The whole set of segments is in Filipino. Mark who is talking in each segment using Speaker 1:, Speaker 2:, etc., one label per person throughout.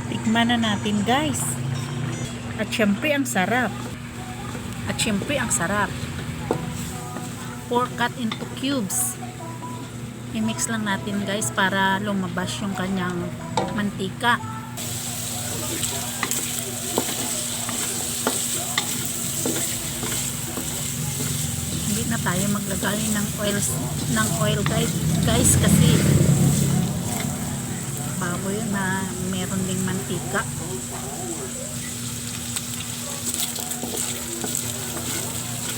Speaker 1: Tikman na natin guys. At syempre ang sarap. Pork cut into cubes. I-mix lang natin guys para lumabas yung kanyang mantika. Hindi na tayo maglagay ng oil guys kasi baboy na meron ding mantika.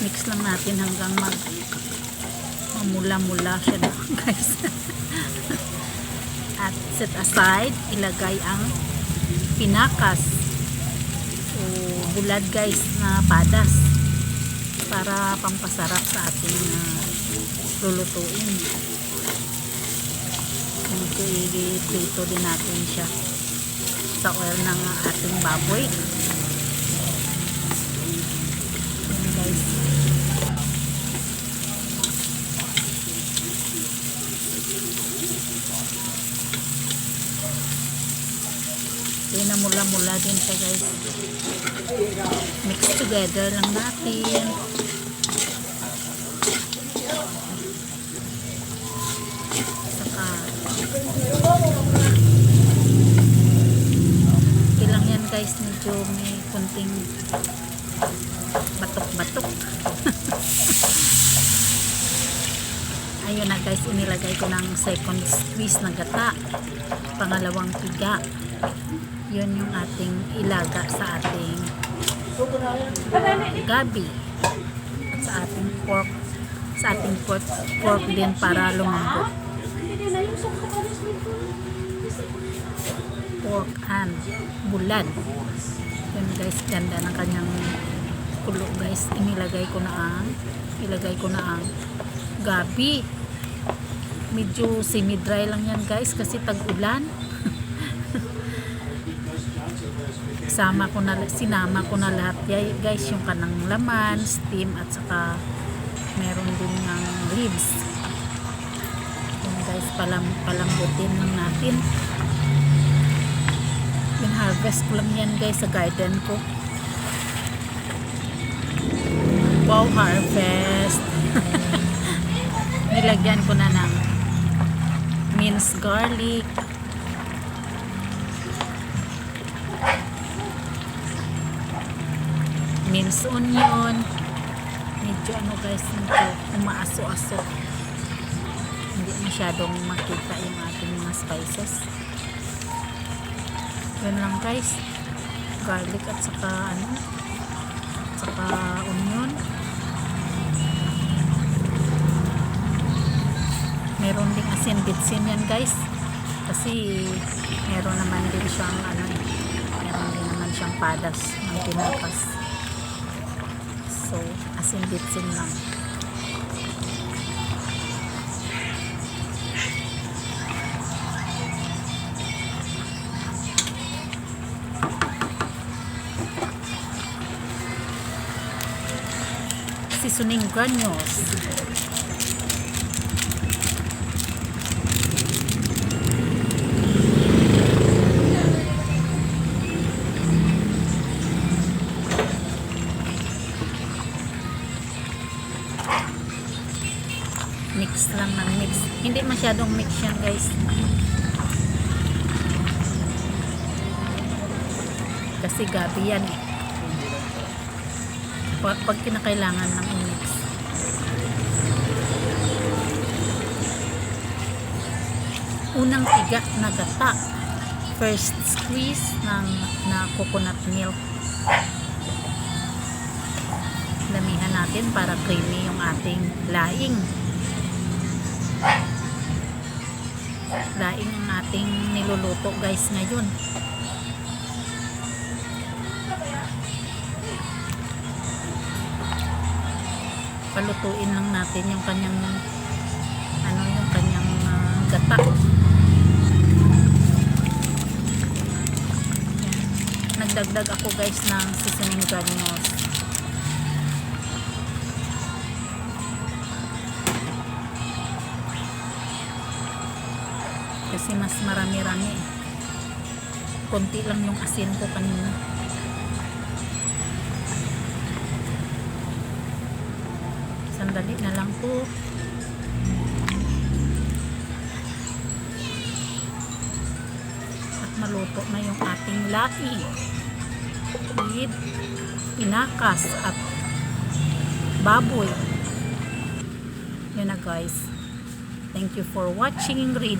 Speaker 1: Mix lang natin hanggang mamula-mula siya na guys. At set aside, ilagay ang pinakas o bulad guys na padas para pampasarap sa ating lulutuin. Medyo i-prito din natin siya sa oil ng ating baboy. Ayan guys. Namula-mula din siya guys. Mix together lang natin. Saka ilang yan guys, medyo may kunting batok-batok. Ayun na guys, inilagay ko ng second squeeze na gata, pangalawang piga. Yun yung ating ilaga sa ating gabi at sa ating pork din para lumambot. Pork and bulad. Yun guys, ganda ng kanyang kulo guys. Ilagay ko na ang gabi. Medyo semi-dry lang yan guys kasi tag-ulan. Sinama ko na lahat guys, yung kanang laman, steam at saka meron din ng ribs. Yun guys, palambutin lang natin. Harvest ko lang yan guys sa garden ko. Wow, harvest. Nilagyan ko na ng minced garlic, minced onion, medyo guys, medyo umaaso-aso, hindi masyadong makita yung ating mga spices. Yun lang guys, garlic at saka onion. Meron ding asin bitsin yan guys kasi meron naman din siyang meron din naman siyang padas ng pinakas. So, asin bitsin lang. Seasoning granules. Mix lang ng mix. Hindi masyadong mix yan guys. Kasi gabi yan eh. Pag kinakailangan ng mix. Unang piga na gata. First squeeze na coconut milk. Damihan natin para creamy yung ating laing. Laing ang ating niluluto guys ngayon. Palutuin lang natin yung kanyang gata. Yan. Nagdagdag ako guys ng seasoning granules. Kasi mas marami-rami. konti lang yung asin ko kanina. Sandali na lang po. At maluto na yung ating laing with pinakas at baboy. Yun na guys. Thank you for watching. Ready